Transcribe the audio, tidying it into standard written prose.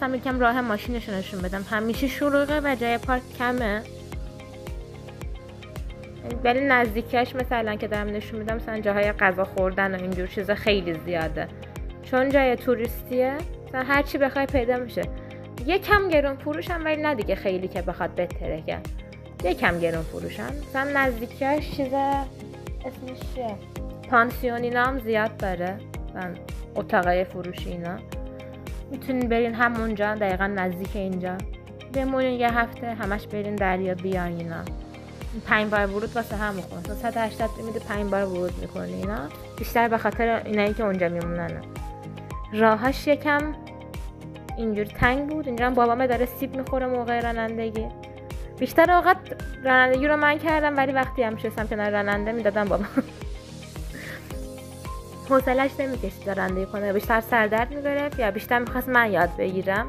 خواستم یکم راه ماشینشو نشون بدم. همیشه شلوغه و جای پارک کمه، ولی نزدیکیش مثلا که دارم نشون میدم مثلا جاهای غذا خوردن و اینجور چیزا خیلی زیاده، چون جای توریستیه مثلا هر چی بخوای پیدا میشه. یکم گرون فروشن ولی نه دیگه خیلی که بخواد بترکه، یکم گرون فروشن. مثلا نزدیکیش چیز اسمش چیه، پانسیون اینا هم زیاد داره، مثلا اتاقای فروشی اینا. میتونین برین همونجا، دقیقا نزدیک اینجا بمونین یه هفته، همش برین دریا بیاین اینا. 5 بار ورود واسه همون خونه، 180 میده 5 بار ورود میکنی اینا، بیشتر به خاطر اینایی که اونجا میمونن. راهاش یکم اینجوری تنگ بود. اینجا هم بابامه داره سیب میخوره موقع رانندگی. بیشتر اوقات رانندگی رو من کردم، ولی وقتی هم شستم کنار راننده میدادم بابا. حوصله‌اش نمیکشید رانندگی کنه، بیشتر سردرد میگرفت یا بیشتر میخواست من یاد بگیرم.